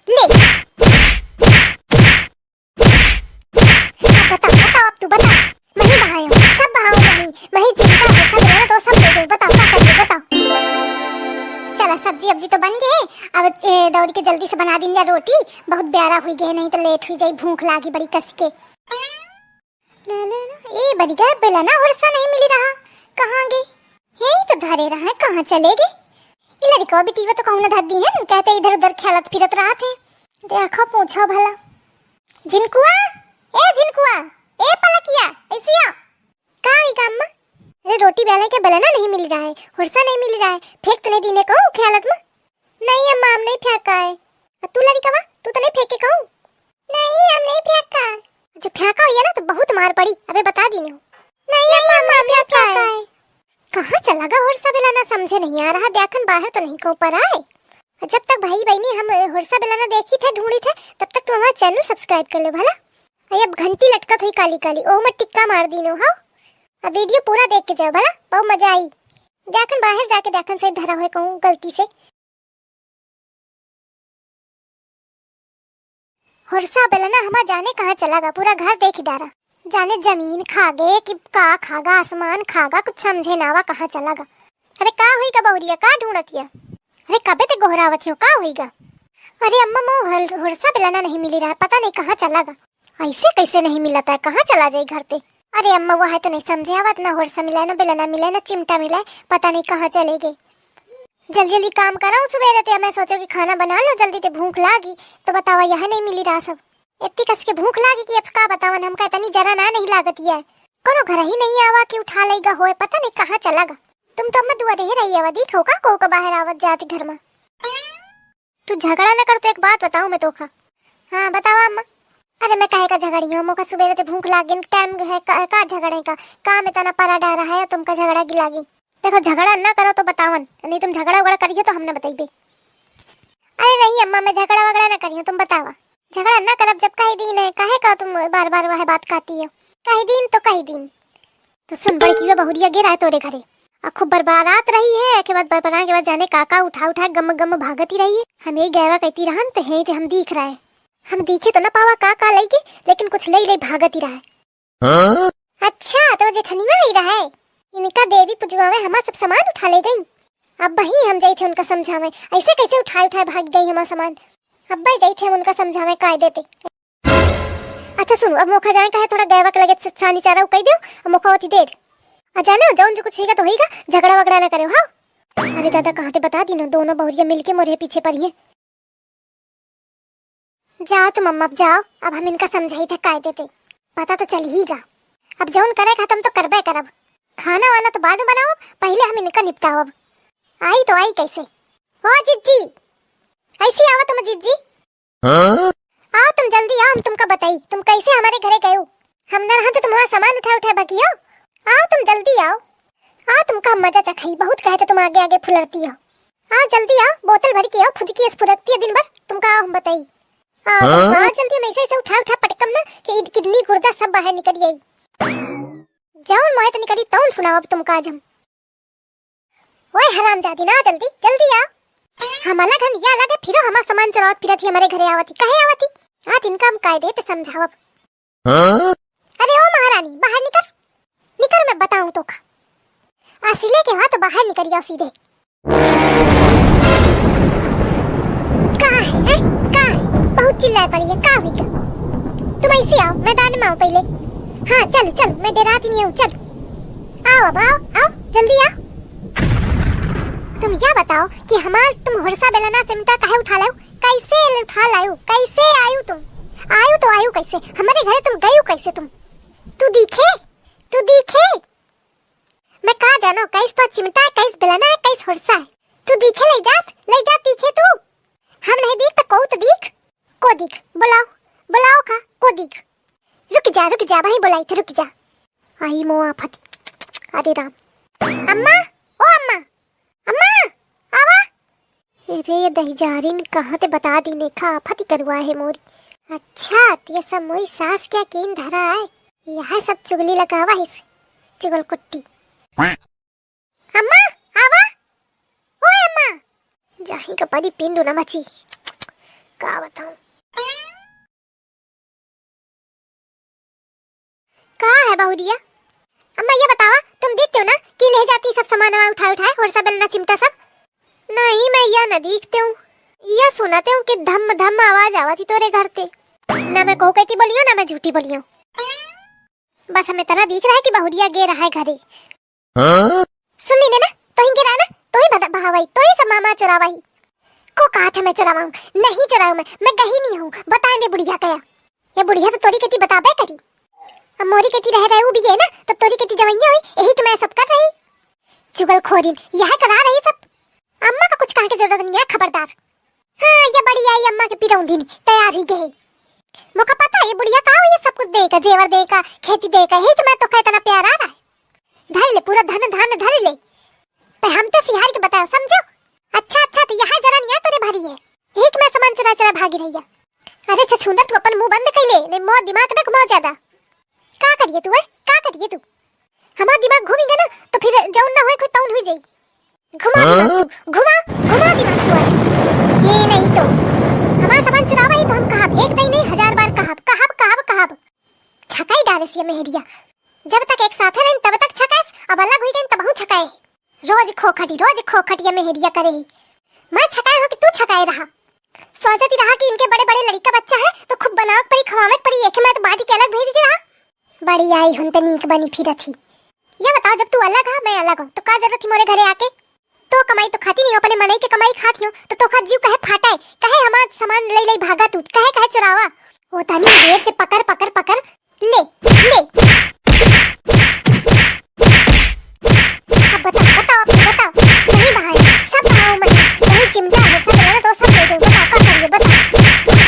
ले बता बता, अब तू बता। मैं ही बहाई हूँ, सब बहाऊँ मैं ही चिंता है, सब मेरा तो सब दे दूँ। बताओ क्या करिए, बताओ। चला सब्जी अब्जी तो बन गए, अब दौड़ के जल्दी से बना देंगे रोटी। बहुत प्यारा हुई गए, नहीं तो लेट हुई जाई, भूख लागी बड़ी कस के। ए बड़ी गए बेला ना वर्षा नहीं मिल रहा, कहाँ गई? यही तो धरे रहा है, कहाँ चले गए? ये लड़का भी टीवी तो कहूँ ना धर दी है, कहते इधर उधर खेलत फिरत रहा थे। देखो पूछो भला। जिनकुआ, ए जिनकुआ, ए पलकिया, ऐसी आ। का हुई का अम्मा? अरे रोटी बेले के बेला ना नहीं मिल रहा है, वर्षा नहीं मिल रहा है, फेंक तो नहीं दीने कहूँ खेलत में। नहीं अम्मा हम नहीं फेंका है। तू लड़का तू तो नहीं फेंके कहूँ? नहीं हम नहीं फेंका। जो फेंका हुई है ना तो बहुत मार पड़ी, अबे बता दी नहीं अम्मा हम नहीं फेंका है। कहाँ चला गया वर्षा बेला ना, समझे नहीं आ रहा। देखन बाहर तो नहीं को पर आए। जब तक भाई बहनी हम वर्षा बेला ना देखी थे, ढूंढी थे, तब तक तुम हमारा चैनल सब्सक्राइब कर लो भला। अब घंटी लटकत हुई काली काली, ओ मैं टिक्का मार दी नो। हाँ अब वीडियो पूरा देख के जाओ भला, बहुत मजा आई। देखन बाहर जाके देखन से धरा हुए कहूँ गलती से। वर्षा बेला ना हमारा जाने कहाँ चला गया, पूरा घर देख डारा। जाने जमीन खागे कि का खागा, आसमान खागा, कुछ समझे ना आवा कहाँ चला गया। अरे का हुई का बहुरिया, का ढूंढतिया? अरे कबे ते गोहरावत हो, का हुईगा? अरे अम्मा मो वर्षा बेलाना नहीं मिल रहा है, पता नहीं कहाँ चला गया। ऐसे कैसे नहीं मिलता है, कहाँ चला जाए घर पे? अरे अम्मा वो है तो नहीं समझे आवत, ना वर्षा मिला है, ना बेलाना मिला है, ना चिमटा मिला है, पता नहीं कहाँ चले गए। जल्दी जल्दी काम कराऊं सुबह रहते, मैं सोचो कि खाना बना लो जल्दी, ते भूख लागी तो बतावा यहाँ नहीं मिली रहा सब। इतनी कस के भूख लागी कि अब का बतावन हमका, इतनी जरा ना नहीं लागत है। कोनो घर ही नहीं आवा कि उठा लेगा होए, पता नहीं कहाँ चला गा। तुम तो अम्मा दुआ रह रही आवा, दिखो का को का बाहर आवत जाती घर में। तू झगड़ा ना कर तो एक बात बताऊं मैं तोखा। हाँ बतावा अम्मा। अरे मैं काहे का झगड़ी हूँ, मोका सुबह रहते भूख लागी, टाइम है का झगड़े का, काम इतना परा डा रहा है, तुमका झगड़ा की लागी। देखो झगड़ा ना करो तो बतावन, नहीं तुम झगड़ा वगड़ा करिए तो हमने बताइए। अरे नहीं अम्मा मैं झगड़ा वगड़ा ना करी हूँ, तुम बतावा। झगड़ा ना करब जब कहीं दिन है, काहे का तुम बार बार वह बात कहती हो? कहीं दिन तो कहीं दिन तो सुन, बड़ी की बहुरिया गिरा है तोरे घरे, खूब बर्बारात रही है के बाद बना के बाद जाने काका उठा उठा गम गम भागती रही है। हम यही गैवा कहती रहन तो है हम दिख रहा है, हम दिखे तो ना पावा काका लेके, लेकिन कुछ ले भागती रहा है। अच्छा तो जेठनिया ही रहा है, इनका देवी पुजवा में हमारा सब सामान उठा ले गई। अब वही हम जाई थे उनका समझावे, ऐसे कैसे उठाए उठाए भाग गई हमारा सामान। अब भाई जाई थे हम उनका समझावे काय देते। अच्छा सुनो, अब मौका जाए कहे थोड़ा गैवा के लगे सानी चारा उकई दो, अब मौका होती देर आ जाना, जाऊन जो कुछ होगा तो होगा, झगड़ा वगड़ा ना करो। हाँ अरे दादा कहाँ थे बता दी ना, दोनों बहुरिया मिलके मोरे पीछे पड़ी है। जाओ तुम अम्मा जाओ, अब हम इनका समझाई थे काय देते, पता तो चल ही गा। अब जौन करे खत्म तो करबे करब, खाना वाना तो बाद में बनाओ, पहले हम इनका निपटाओ। अब आई तो आई कैसे हो जिज्जी, ऐसी आओ तुम जिज्जी। आओ तुम जल्दी आओ, हम तुमका बताई तुम कैसे हमारे घरे गए हो, हम न रहा तो तुम्हारा सामान उठा उठा बाकी हो। आओ तुम जल्दी आओ, आओ तुमका मजा चखाई, बहुत कहते तुम आगे आगे फुलरती हो। आओ जल्दी आओ, बोतल भर के आओ, खुद की फुदकती है दिन भर, तुमका आओ हम बताई। आओ जल्दी, हम ऐसे उठा उठा पटकम ना कि किडनी गुर्दा सब बाहर निकल आई। जाऊन मोए तो निकली तौन सुनाओ अब तुमका आज हम। ओए हरामजादी ना जल्दी जल्दी आओ, हमारा घर ये अलग है, फिर हमारा सामान चुरावत फिरत ही हमारे घरे आवती, कहे आवती? आज इनका हम कायदे पे समझाओ अब। अरे ओ महारानी बाहर निकल, निकल मैं बताऊं तो खा, आसिले के हाथ बाहर निकलिया सीधे। कहाँ है कहाँ है, बहुत चिल्लाए पड़ी है, कहाँ हुई? तुम ऐसे आओ, मैदान में आओ पहले। हाँ चल चल, मैं डराती नहीं हूँ, चल आओ अब आओ आओ जल्दी आओ। तुम यह बताओ कि हमार तुम वर्षा बेलना चिमटा काहे उठा लाओ, कैसे उठा लाओ, कैसे आयु तुम? आयु तो आयु कैसे, हमारे घरे तुम गयु कैसे तुम? तू दिखे मैं कहा जानो कैस तो चिमटा है, कैस बेलना है, कैस वर्षा है, तू दिखे ले जात दिखे तू। हम नहीं दिख तो को दिख, को दिख, बुलाओ का को दिख। रुक जा भाई बुलाई थे, रुक जा। आई मो आफत, अरे राम। अम्मा ओ अम्मा, अम्मा आवा। अरे दहीजारिन कहाँ ते बता दी ने, खा आफत करवा है मोरी। अच्छा ये सब मोरी सास क्या कीन धरा है, यह सब चुगली लगावा है, चुगल कुट्टी। अम्मा आवा, ओए अम्मा जाही का परी पिंडू ना मची, का बताऊं का है बहुरिया। अम्मा ये बतावा, तुम देखते हो ना कि ले जाती सब सामान उठा उठाए और सब बेलना चिमटा सब। नहीं मैं यह न देखते हूँ, यह सुनाते हूँ कि धम धम आवाज आवा थी तोरे घर ते। ना मैं को कहती बोलियो ना मैं झूठी बोलियो, बस हमें तरह दिख रहा है कि बहुरिया गे रहा है घरे। सुन ली ने ना, तो ही गिरा ना, तो ही बहावाई, तो ही सब मामा चुरावाई। को कहा था मैं चुरावाऊं, नहीं चुराऊं मैं गही नहीं हूँ। बताए दे बुढ़िया कया, ये बुढ़िया तो तोरी कती बताबे करी। अब मोरी कती रह रहे भी है ना, तो तोरी कती जवैया हुई, यही तो मैं सब कर रही। चुगलखोरीन यह करा रही सब। अम्मा का कुछ कहा की जरूरत नहीं है, खबरदार। हाँ ये बड़ी आई अम्मा के पिरौंधी नहीं तैयार ही गए। मुझे पता है ये बुढ़िया का हुई, सब कुछ देगा, जेवर देगा, खेती देगा, यही तो मैं तो कहता ना प्यार आ रहा है। धर ले पूरा धन धन धर ले, पे हम तो सिहार के बताओ समझो। अच्छा अच्छा तो यहाँ जरा नहीं तोरे भारी है, यही तो मैं सामान चुरा चुरा भागी रही है। अरे छछूंदर तू अपन मुंह बंद कर ले, नहीं मौत दिमाग न घुमाओ ज्यादा। का करिए तू है, का करिए तू, हमारा दिमाग घूमेगा ना तो फिर जौन ना होए कोई तौन हो जाई। घुमा दिमाग तू, घुमा दिमाग तू आज। ये नहीं तो हमारा सामान चुरावा ही तो हम कहाब, एक नहीं नहीं 1000 बार कहाब कहाब कहाब कहाब। छकाई डारस ये मेहरिया, जब तक एक साथ रहें तब तक छकास, अब अलग हुई गई तब हूं छकाए। रोज खोखटी ये मेहरिया करे। मैं छकाए हो कि तू छकाए रहा। सोचती रहा कि इनके बड़े बड़े लड़का बच्चा है तो खूब बनावट पड़ी खवावट पड़ी, एक मैं तो बाटी के अलग भेज रहा। बड़ी आई हुन तनीक बनी फिर थी। ये बताओ जब तू अलग है मैं अलग हूं तो का जरूरत थी मोरे घरे आके। तो कमाई तो खाती नहीं हो, अपने मनई के कमाई खाती हो, तो खा जीव कहे फाटाए, कहे हमार सामान ले ले भागा तू, कहे चुरावा। वो तनी देर से पकड़ पकड़ पकड़ ले ले। अब बताओ नहीं बहाए सब बहाओ मैं, नहीं चिमटा है सब लेना तो सब ले दो। बताओ का करिए, बताओ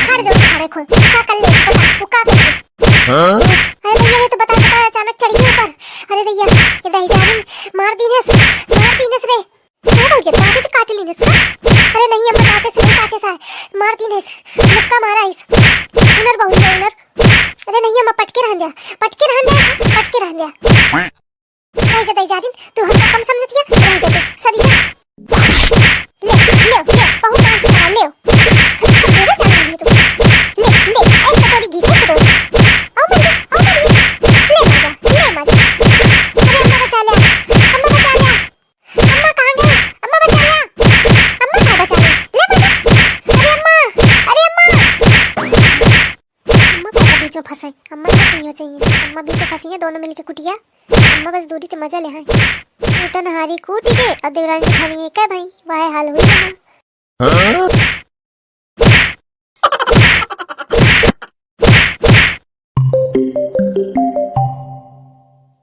खड़ जाओ खड़े खोल का कर ले, बताओ वो का कर। अरे भैया ये तो बता अचानक चढ़ी ऊपर। अरे भैया ये दही जान मार दी ने रे, क्या बोल के काटे तो काट ली ने। अरे नहीं अम्मा काटे से नहीं काटे सा मार दी ने, मुक्का मारा इस उनर बहु उनर। अरे नहीं अम्मा पटके रह दिया नहीं जा दही जान, तू हम कम समझती है नहीं जा सरी ले बहुत काम से ले मेरे जान ली तू ले एक कटोरी घी को दो। आओ ले माजा अरे अम्मा बचा लिया, अम्मा कहाँ गई, अम्मा बचा लिया, अम्मा कहाँ बचा लिया, ले माजा अरे अम्मा का बीच में फंसे। अम्मा को नहीं चाहिए, अम्मा बीच में फंसी है दोनों मिलके कुटिया। अम्मा बस दूरी से मजा ले हैं, टूटन हारी कूटी के और देवरानी खानी है क्या भाई, वाह हाल हुई।